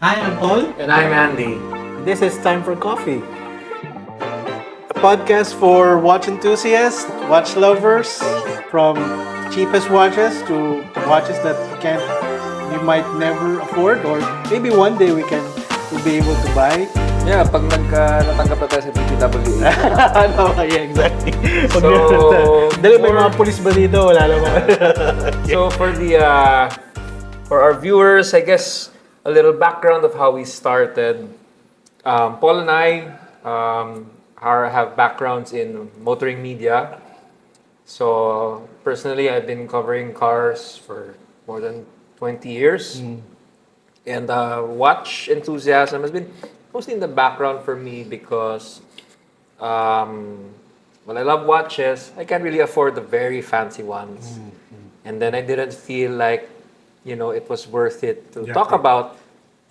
Hi, I'm Paul. And I'm Andy. This is Time for Coffee, a podcast for watch enthusiasts, watch lovers, from cheapest watches to watches that we might never afford, or maybe one day we'll be able to buy. Yeah, pag natanggap na tayo sa PPWA. No, yeah, exactly. So, Dali, may mga pulis ba dito? Wala naman. So for our viewers, I guess a little background of how we started. Paul and I have backgrounds in motoring media. So personally, I've been covering cars for more than 20 years. And watch enthusiasm has been mostly in the background for me because I love watches. I can't really afford the very fancy ones. And then I didn't feel like, it was worth it to talk about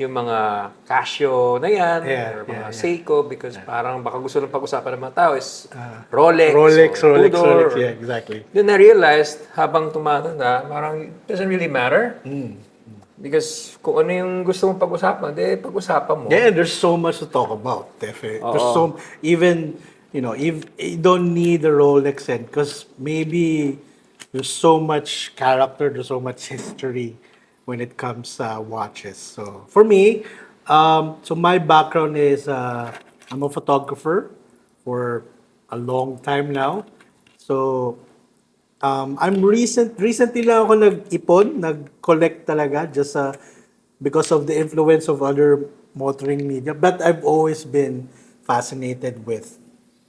yung mga Casio na yan, or mga Seiko, because parang baka gusto lang pag-usapan ng mga tao is Rolex, Tudor. Yeah, exactly. Then I realized, habang tumatanda, parang it doesn't really matter. Because kung ano yung gusto mong pag-usapan, pag-usapan mo. Yeah, there's so much to talk about. Definitely. There's even, if you don't need a Rolex and because maybe there's so much character, there's so much history when it comes to watches. So for me, so my background is I'm a photographer for a long time now. So I'm recently lang ako nag-ipon, nag-collect talaga just because of the influence of other motoring media. But I've always been fascinated with,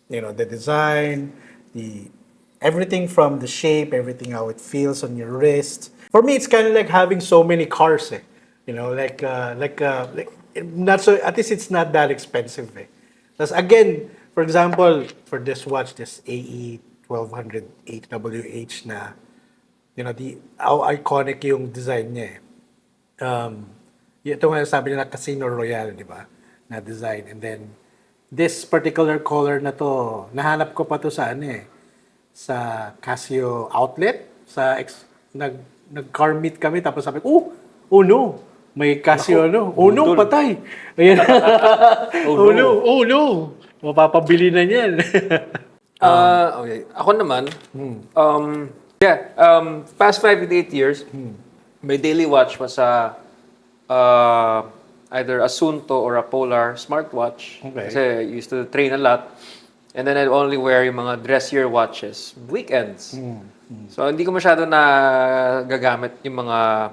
the design, the everything from the shape, everything how it feels on your wrist. For me, it's kind of like having so many cars, eh. Like not so. At least it's not that expensive, eh. That's again, for example, for this watch, this AE 1200 HWH na, how iconic yung design niya, eh. Ito nga sabi nila Casino Royale, di ba? Na design. And then, this particular color na to, nahanap ko pa to sa sa Casio outlet. Nag-car meet kami, tapos sabi ko, oh no, may Casio oh no, patay. Ayan. Oh no, mapapabili na niyan. Okay. Ako naman, past 5 to 8 years, my daily watch was either a Sunto or a Polar smartwatch. Okay. Kasi I used to train a lot. And then I'd only wear yung mga dressier watches weekends. So hindi ko masyado na gagamit yung mga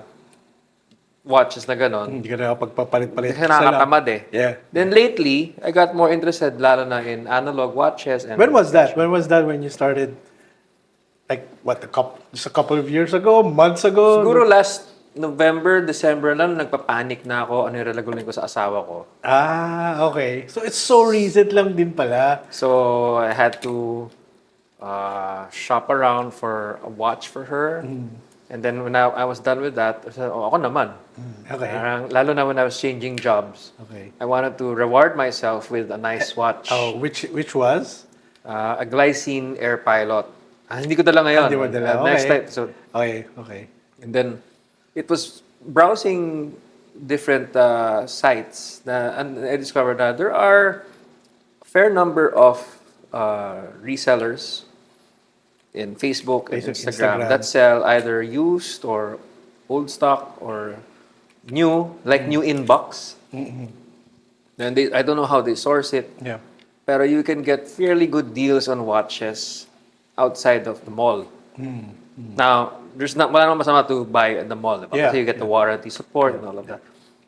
watches na ganon. Hindi ka nakapagpapalit-palit. Kasi nakakatamad eh. Yeah. Then lately, I got more interested lalo na in analog watches. And When was that? When you started? Like, what, just a couple of years ago? Months ago? Siguro last November, December lang, nagpapanik na ako ano yung ralagunin ko sa asawa ko. Ah, okay. So, it's so recent lang din pala. So, I had to shop around for a watch for her. And then when I was done with that, I said, ako naman. Okay. Lalo na when I was changing jobs. Okay. I wanted to reward myself with a nice watch. Oh, which was? A Glycine Air Pilot. Hindi ko dala ngayon. Hindi mo dala. Next Okay. episode. Okay. And then, it was browsing different sites and I discovered that there are a fair number of resellers in Facebook and Instagram that sell either used or old stock or new, like new in box. And I don't know how they source it. Yeah. Pero you can get fairly good deals on watches outside of the mall. Now, wala namang masama to buy in the mall, diba? Yeah. Kasi you get the warranty support and all of that.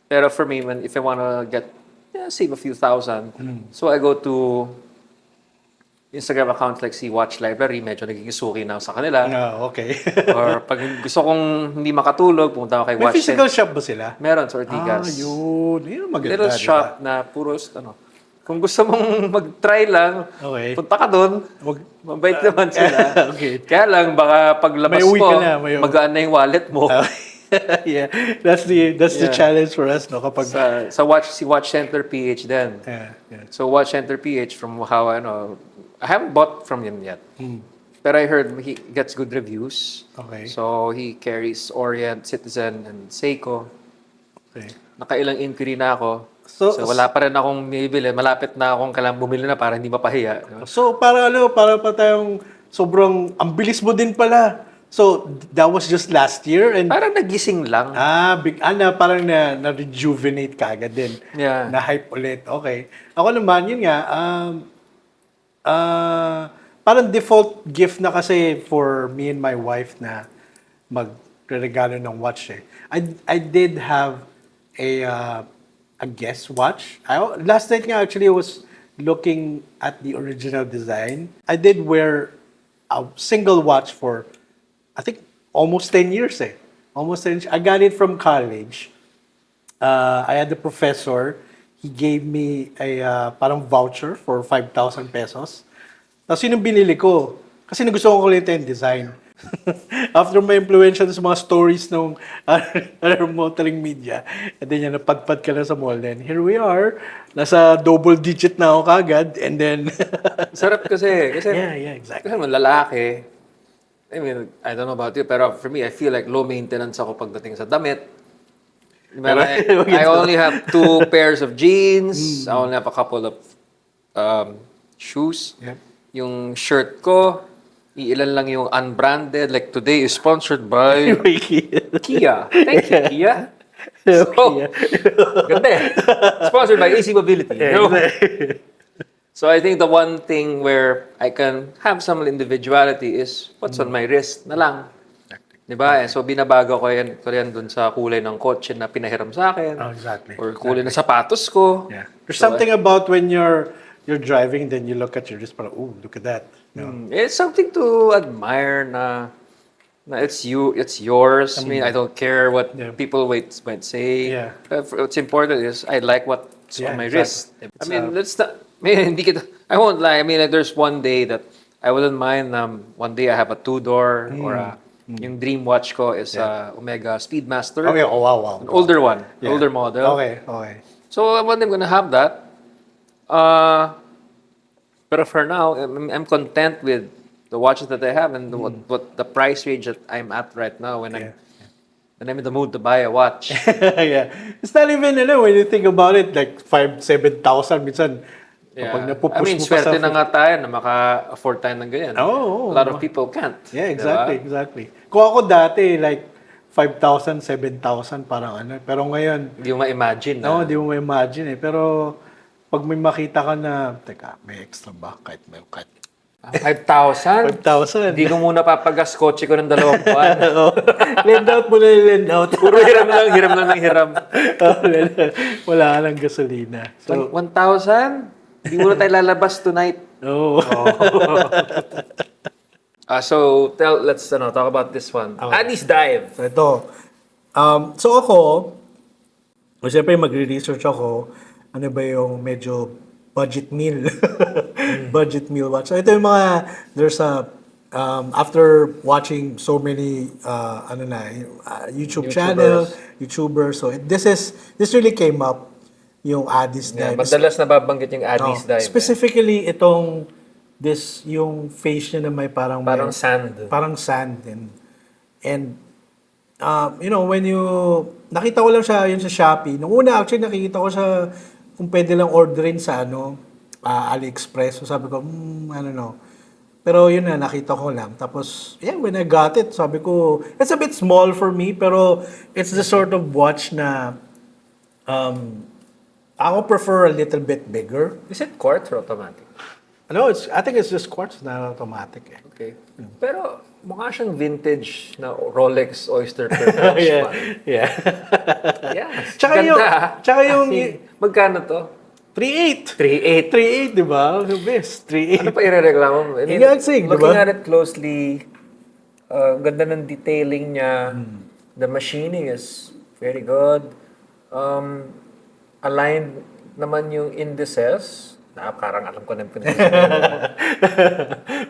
Pero for me, if I want to save a few thousand, so I go to Instagram accounts like si Watch Library, medyo naging suki na sa kanila. Oh, okay. Or pag gusto kong hindi makatulog, pumunta ako kay May Watch physical shop ba sila? Meron sa Ortigas. Yun. Yun ang maganda, Little diba? shop na puros, kung gusto mong mag-try lang, Okay. punta ka doon. Mabait naman sila. Okay. Kaya lang, baka paglabas May uwi mo, ka na, magaan na yung wallet mo. Yeah. That's the challenge for us, no? Kapag Sa Watch Center PH din. yeah. So Watch Center PH, from how I haven't bought from him yet. But I heard he gets good reviews. Okay. So he carries Orient, Citizen, and Seiko. Okay. nakailang inquiry na ako. So- So, wala pa rin akong bibili. Malapit na akong kailangang bumili na para hindi mapahiya. So, para pa tayong sobrang, ang bilis mo din pala. So, that was just last year and Parang nagising lang. parang na-rejuvenate ka agad din. Yeah. Na-hype ulit. Okay. Ako naman, yun nga, parang default gift na kasi for me and my wife na magregalo ng watch eh. I did have a guest watch. Last night nga actually I was looking at the original design. I did wear a single watch for I think almost 10 years eh. Almost 10 years. I got it from college. I had a professor. He gave me a parang voucher for 5,000 pesos. Tapos yun yung binili ko. Kasi nagustuhan ko ulit yung design. After my influential sa mga stories ng motoring media, and then yan, napadpad ka na sa mall. Then here we are. Nasa double digit na ako kagad. And then... Sarap kasi. Kasi, yeah, exactly. kasi lalaki. I mean, I don't know about you, pero for me, I feel like low maintenance ako pagdating sa damit. I only have 2 pairs of jeans. I only have a couple of shoes. Yep. Yung shirt ko, iilan lang yung unbranded. Like today is sponsored by Kia. Thank you, Kia. So, ganda eh. Sponsored by AC Mobility. No? So I think the one thing where I can have some individuality is what's on my wrist na lang. Diba? So binabago ko yan dun sa kulay ng kotse na pinahiram sa akin. Oh, exactly. Or kulay ng sapatos ko. Yeah. There's something about when you're driving, then you look at your wrist, parang, ooh, look at that. It's something to admire na it's yours. I mean, I don't care what people might say. Yeah. What's important is I like what's on my wrist. exactly. I mean, let's not. I won't lie. I mean, like, there's one day that I wouldn't mind. One day I have a 2-door or yung dream watch ko is Omega Speedmaster. Okay, oh, wow. An older one, Yeah. older model. Okay. So one day I'm gonna have that. But for now, I'm content with the watches that I have and what the price range that I'm at right now when I'm in the mood to buy a watch. Yeah. It's not even, when you think about it, like 5,000-7,000 minsan. Kapag I napupush mean, mo pa swerte sa... na nga tayo na maka-afford tayo ng ganyan. Oo. A lot of people can't. Yeah, diba? exactly. Kung ako dati, like, 5,000, 7,000, parang ano. Pero ngayon, Hindi mo ma-imagine na. di mo ma-imagine eh. Pero, pag may makita ka na, teka, may extra ba? Kahit 5,000? 5,000. Hindi ko muna papagas kotse ko ng 2 buwan. Lend out mo na yung lend out. Puro hiram lang ng hiram. Wala ka ng gasolina. So, 1,000? Hindi muna tayo lalabas tonight. oh. So let's talk about this one. Okay. Addy's Dive. So, ito. So ako, siyempre magre-research ako, ano ba yung medyo budget meal. Budget meal watch. So ito yung mga, there's a, after watching so many, YouTube channel, YouTubers, so this really came up, yung Addy's Yeah, Dive. madalas nababanggit yung Addy's Dive. Specifically, itong, yung face niya na may parang Sand. parang sand and when you nakita ko lang siya yun sa Shopee. Nung una actually nakikita ko siya kung pwede lang orderin sa AliExpress. So sabi ko, I don't know. Pero yun na, nakita ko lang. Tapos, when I got it, sabi ko, it's a bit small for me, pero it's the sort of watch na ako prefer a little bit bigger. Is it quartz or automatic? I think it's just quartz, not automatic eh. Okay. Pero mukha siyang vintage na Rolex Oyster Perpetual. Yeah. Yeah. Tsaka yung Magkano to? 3.8. 3.8, di ba? The best. 3.8. Ano pa irereklamo mo? I mean, Exactly, looking diba? at it closely, ganda ng detailing niya. The machining is very good. Aligned naman yung indices. Parang alam ko na yung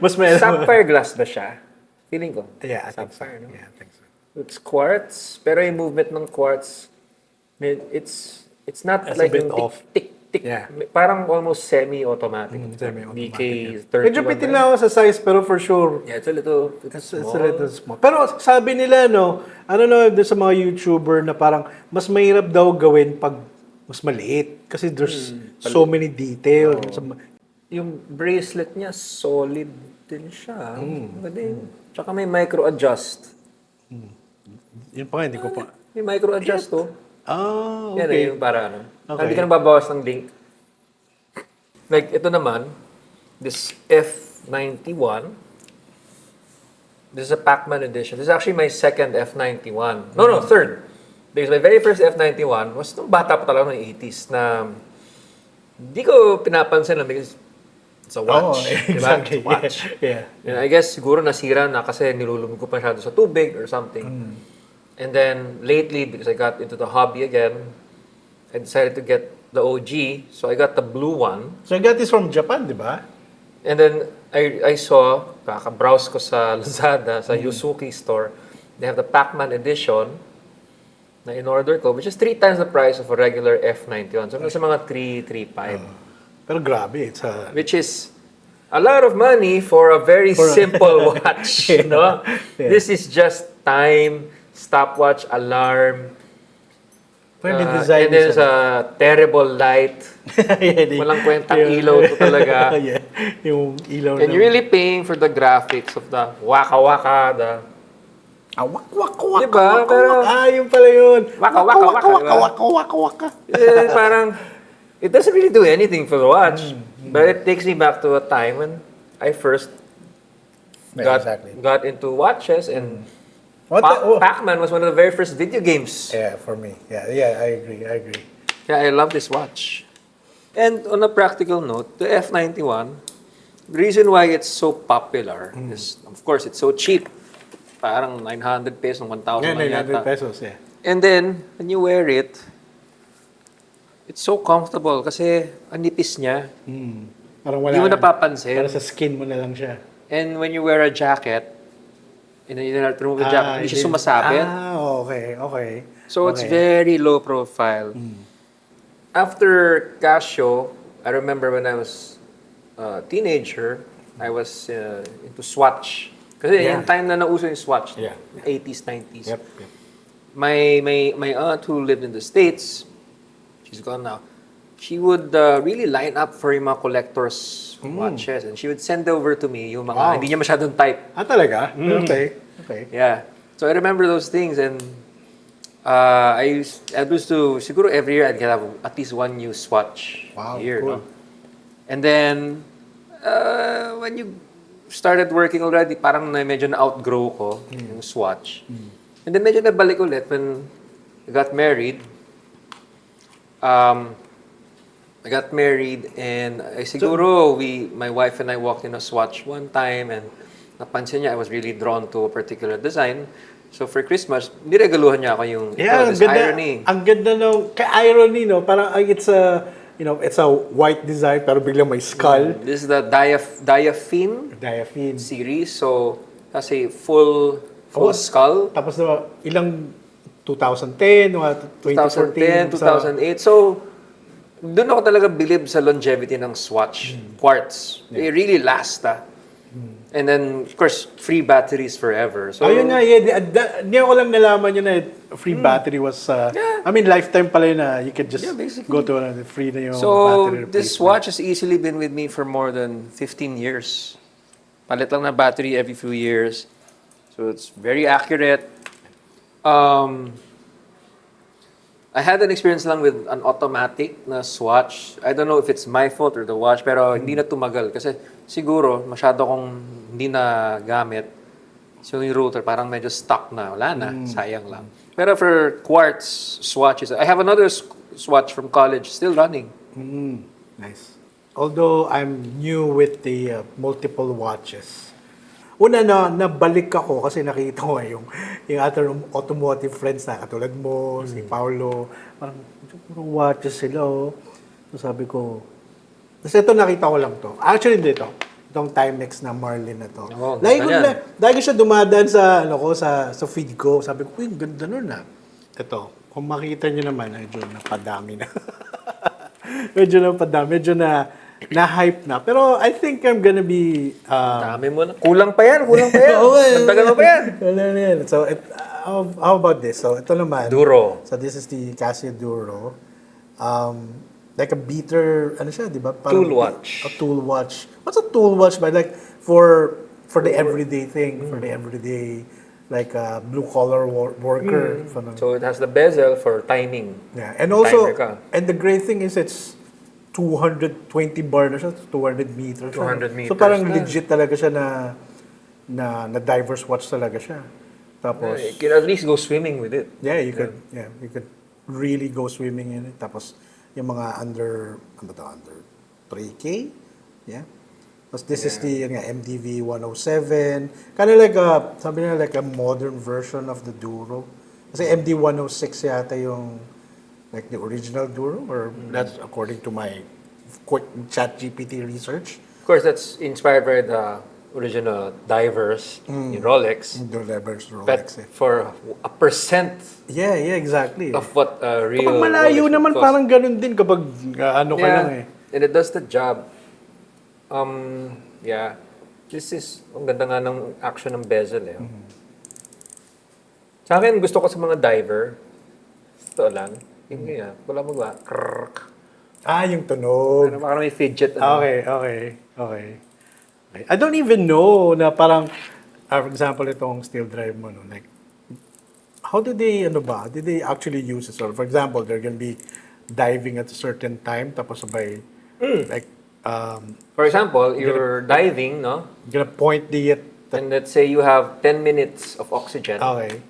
Mas may Sapphire glass ba siya? Feeling ko. Yeah, I think so. Sapphire, no? Yeah, I think so. It's quartz, pero yung movement ng quartz, it's not It's a like bit yung off. tick, Yeah. Parang almost semi-automatic. Semi-automatic. DK31. Medyo pitin lang ako sa size, pero for sure, Yeah, it's a little it's small. a little small. Pero sabi nila, no, I don't know if there's sa mga YouTuber na parang mas mahirap daw gawin pag mas maliit. Kasi there's so many details. Yung bracelet niya, solid din siya. Maganda yun. Tsaka may micro-adjust. Yun pa nga, hindi ko pa. May micro-adjust to. Ah, Yan okay. yung para ano. Okay. Hindi ka nang babawas ng link. Like, ito naman, this F91. This is a Pac-Man edition. This is actually my second F91. No, third. Because my very first F91 was nung bata pa talaga ng 80s na hindi ko pinapansin lang because it's a watch. Diba? Exactly. It's a watch. Yeah. And I guess siguro nasira na kasi nilulubog ko pa masyado sa tubig or something. And then lately, because I got into the hobby again, I decided to get the OG. So I got the blue one. So you got this from Japan, di ba? And then I saw, kaka-browse ko sa Lazada, sa Yusuki store, they have the Pac-Man edition na in-order ko, which is 3 times the price of a regular F91. So nasa mga 335. Pero grabe, it's a... Which is a lot of money for a very simple watch, no? Yeah. This is just time, stopwatch, alarm, Pero the design and there's a terrible light. Walang kwentang ilaw to talaga. Yeah. Yung ilaw And you're really paying for the graphics of the waka-waka, the... wak, wak, wak, Diba? wak, Pero- wak. Yung pala yun. Waka, waka, waka, waka, diba? waka, waka, waka. Parang, it doesn't really do anything for the watch. But it takes me back to a time when I first Yeah, exactly. got into watches, and What the- oh. Pac-Man was one of the very first video games. Yeah, for me. Yeah, I agree. Yeah, I love this watch. And on a practical note, the F91, the reason why it's so popular is, of course, it's so cheap. Parang 900 pesos, 1,000 Yeah, lang 900 yata. pesos, yeah. And then, when you wear it, it's so comfortable kasi ang nipis niya. Parang wala. Hindi mo na- napapansin. Parang sa skin mo na lang siya. And when you wear a jacket, and then you have to remove the jacket, hindi siya sumasabit. Okay. So it's Okay. very low profile. After Casio, I remember when I was a teenager, I was into Swatch. Kasi Yeah. yung time na nauso yung Swatch, Yeah. 80s, 90s. Yep. My aunt who lived in the States, she's gone now, she would really line up for yung mga collectors' watches. And she would send over to me yung mga Wow. hindi niya masyadong type. Talaga? Okay. Yeah. So I remember those things, and I used to, siguro every year I'd have at least one new Swatch Wow, a year. cool. No? And then, when you started working already, parang medyo na-outgrow ko yung Swatch. And then medyo nabalik ulit when I got married. I got married, and siguro my wife and I walked in a Swatch one time, and napansin niya I was really drawn to a particular design. So for Christmas, niregaluhan niya ako yung Yeah, this irony. Ang ganda ng irony, no? Parang it's a, it's a white design pero biglang may skull. This is the Diaphine Diaphine. series. So, kasi full Oh, skull. Tapos na ilang 2010, mga 2010, 2008. So, doon ako talaga believe sa longevity ng Swatch quartz. They really last. And then, of course, free batteries forever. So, Ayun nga, hindi ako lang nalaman yun na free battery was, I mean, lifetime pala yun na you could just basically. go to free na yung So, battery this replacement. watch has easily been with me for more than 15 years. Palit lang na battery every few years. So, it's very accurate. I had an experience lang with an automatic na Swatch. I don't know if it's my fault or the watch, pero hindi na tumagal. Kasi siguro, masyado kong hindi na gamit. So, yung router parang medyo stuck na. Wala na. Sayang lang. Pero for quartz swatches, I have another Swatch from college still running. Nice. Although I'm new with the multiple watches. Una na nabalik ako kasi nakita ko yung other automotive friends na katulad mo, si Paolo, parang puro watches sila oh. So sabi ko, kasi ito nakita ko lang to. Actually hindi to. Itong Timex na Marlin na to. Oo, Lagi ganyan. ko siya dumadaan sa sa feed ko. Sabi ko, uy, ganda nun ah. Ito, kung makita niyo naman, medyo napadami na. medyo na-hype na. Pero I think I'm gonna be... Dami mo na. Kulang pa yan. Dagdagan mo pa yan. Wala na yan. So, how about this? So, ito naman. Duro. So, this is the Casio Duro. Like a beater, ano siya, di ba? Tool watch. A tool watch. What's a tool watch? But like, for the everyday thing, for the everyday, like a blue-collar worker. So it has the bezel for timing. Yeah, and also, Timer ka. and the great thing is it's 220 bar na siya, 200 meters. 200 So meters parang na. legit talaga siya na diver's watch talaga siya. Tapos, You can at least go swimming with it. yeah, you could really go swimming in it. Tapos, yung mga under 3K? Yeah. Tapos this is the yun nga, MDV 107. Kind of like sabi nila like a modern version of the Duro. Kasi MD 106 yata yung like the original Duro, or that's according to my quick ChatGPT research. Of course, that's inspired by the original divers in Rolex. The levers But Rolex. for a percent Yeah, exactly. of what a real Kapag malayo Rolex would naman, cost. parang ganun din kapag ano ka lang eh. And it does the job. Yeah. This is, ang ganda nga ng action ng bezel eh. Sa akin, gusto ko sa mga diver, ito lang, yung wala mo ba? Krrrk. Yung tunog. Parang may fidget. Ano. Okay. I don't even know na parang, for example, itong steel drive mo, no? Like, how did they actually use it? So, for example, they're gonna be diving at a certain time, tapos sabay, like, For example, you're diving, no? gonna point the, And let's say you have 10 minutes of oxygen. okay.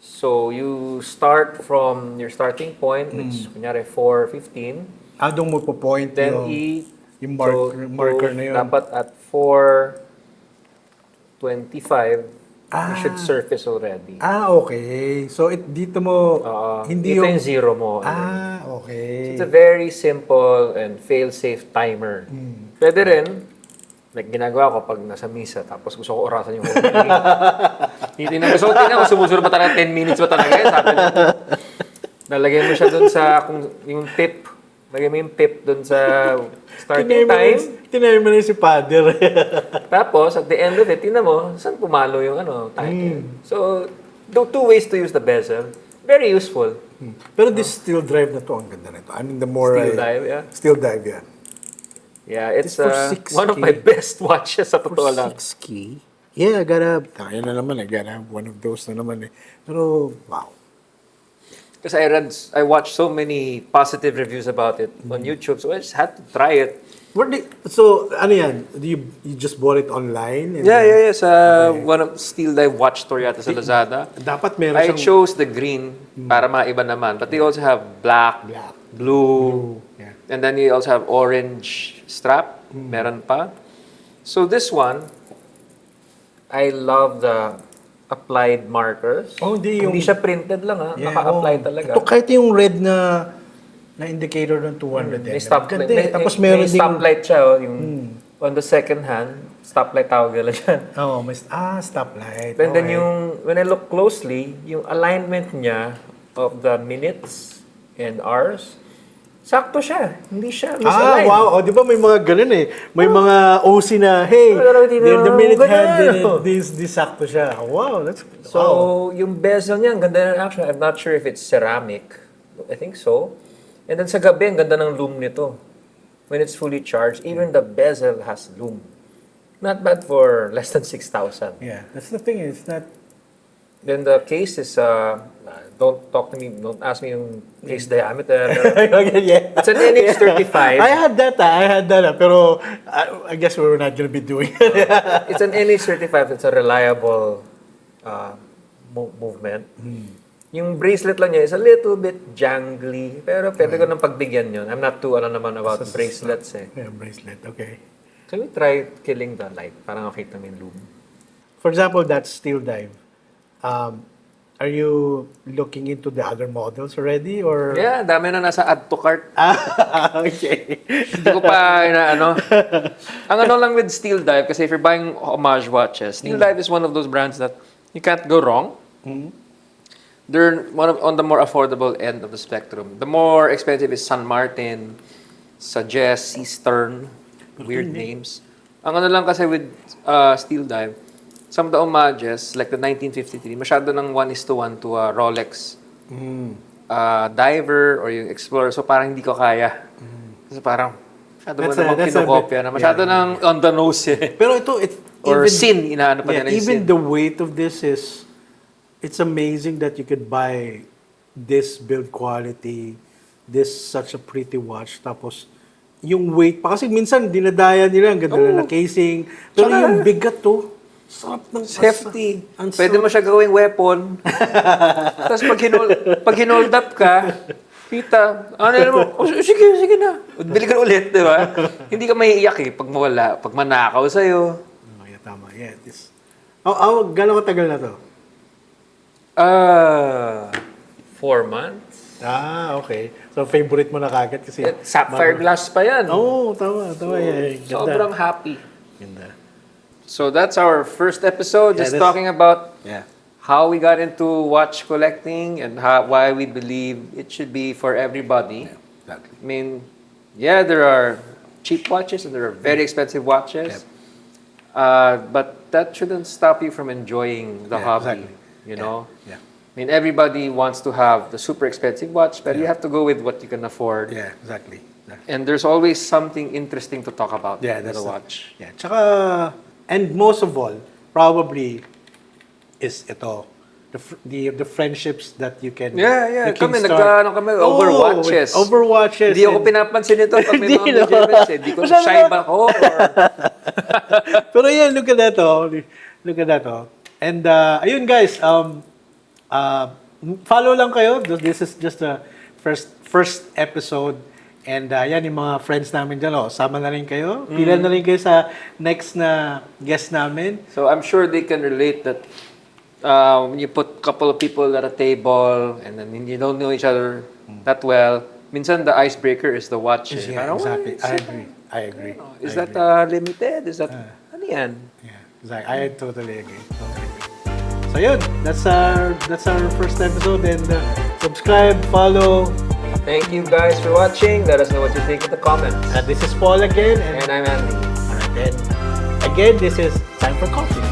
So you start from your starting point, which kunyari 4:15. Doon mo po point Then yung marker na yun. Dapat at 4:25, you should surface already. Okay. So, dito mo, hindi Ito yung... yung zero mo. Okay. It's a very simple and fail-safe timer. Pwede rin, like ginagawa ko pag nasa misa, tapos gusto ko orasan yung whole meeting. Titignan ko, sumusunod ba talaga 10 minutes ba talaga? Sabi niya, nalagyan mo siya dun sa, yung tip, lagyan mo yung tip dun sa starting time. Tinayin mo na si Father. Tapos, at the end of it, tingnan mo, saan pumalo yung title. So, the two ways to use the bezel. Very useful. Pero this steel drive na to, ang ganda na ito. I mean, the more Steel dive, yeah. Steel dive, yeah. Yeah, it's for 6K. one of my best watches sa totoo lang. 6K? Yeah, I gotta... Ayun na naman, I gotta have one of those na naman eh. Pero, wow. Because I watched so many positive reviews about it on YouTube, so I just had to try it. So, ano yan? You just bought it online? And Yeah. Sa one of Steel Dive Watch Store yata sa Lazada. Dapat meron I siyang... chose the green para maiba naman. But they also have black, blue, Yeah. and then you also have orange strap. Meron pa. So this one, I love the applied markers. Hindi siya printed lang naka-apply talaga. Ito, kahit yung red na indicator ng 200. May stoplight. Ganda eh. Tapos meron may stoplight siya. Yung on the second hand, stoplight tawag nila dyan. may stoplight. And then when I look closely, yung alignment niya of the minutes and hours, sakto siya. Hindi siya misaligned. Wow. Di ba may mga ganun eh. May mga OC na, hey, the minute hand, this sakto siya. Wow, that's... So, yung bezel niya, ang ganda ng action. I'm not sure if it's ceramic. I think so. And then sa gabi, ang ganda ng loom nito. When it's fully charged, even the bezel has loom. Not bad for less than 6,000. Yeah, that's the thing. It's not... Then the case is, don't ask me yung case diameter. Yeah. It's an NH35. I had that. Pero I guess we're not gonna be doing it. It's an NH35. It's a reliable movement. Yung bracelet lang niya is a little bit jangly. Pero pwede ko nang pagbigyan yun. I'm not too naman about bracelets eh. Yeah, bracelet. Okay. Can we try killing the light? Parang makita mo yung loom. For example, that steel dive. Are you looking into the other models already, or? Yeah, dami na nasa add to cart. Okay. Hindi ko pa Ang lang with Steel Dive, kasi if you're buying homage watches, Steel Dive is one of those brands that you can't go wrong. they're on the more affordable end of the spectrum. The more expensive is San Martin, Sagesse, Eastern, weird names. Ang ano lang kasi with Steel Dive, some of the homages, like the 1953, masyado ng 1:1 to a Rolex diver or yung Explorer. So parang hindi ko kaya. Kasi parang masyado mo namang kinokopya na. Masyado ng on the nose eh. Pero ito, Or even, sin, inaano pa nila yung even sin. the weight of this is, it's amazing that you could buy this build quality, this such a pretty watch, tapos yung weight pa. Kasi minsan, dinadaya nila, ang ganda na casing. Pero Tsaka, yung bigat to, sarap ng hefty. ang Pwede mo siya gawing weapon. Tapos pag hinold up ka, kita, ano mo, oh, sige na. Bili ka ulit, di ba? Hindi ka maiiyak eh pag mawala, pag manakaw sa'yo. Oh, yeah, tama. Yeah, this. Gano'ng katagal na to? 4 months. Okay. So, favorite mo na kagad kasi... Sapphire glass pa yan. Oo, tama. Yeah, ganda. Sobrang happy. Ganda. So that's our first episode, Yeah, just talking about Yeah. how we got into watch collecting and why we believe it should be for everybody. Exactly. I mean, yeah, there are cheap watches and there are very expensive watches. But that shouldn't stop you from enjoying the hobby, exactly. you know? Yeah. I mean, everybody wants to have the super expensive watch, but you have to go with what you can afford. Yeah, exactly. And there's always something interesting to talk about Yeah, with that's the watch. Yeah. Tsaka, and most of all, probably is ito, the friendships that you can Yeah. you can Kami, start. nagkaano kami over watches. Over watches. Hindi ako pinapansin ito pag may mga Hindi, no? measurements eh. Hindi ko Masyado shy na- ba ako? Or... Pero yan, look at that, oh. Look at that, oh. And, ayun guys, follow lang kayo. This is just the first episode. And yan, yung mga friends namin dyan, oh. Sama na rin kayo. Pila na rin kayo sa next na guest namin. So I'm sure they can relate that when you put a couple of people at a table and then you don't know each other that well, minsan the icebreaker is the watch. Eh. Yeah, Parang, exactly. "Oh, I agree. Is I that agree. limited? Is that, ano yan? Yeah, exactly. I totally agree. So yun, that's our first episode, and subscribe, follow. Thank you guys for watching. Let us know what you think in the comments. This is Paul again, And I'm Andy. alright, then again, this is Time for Coffee.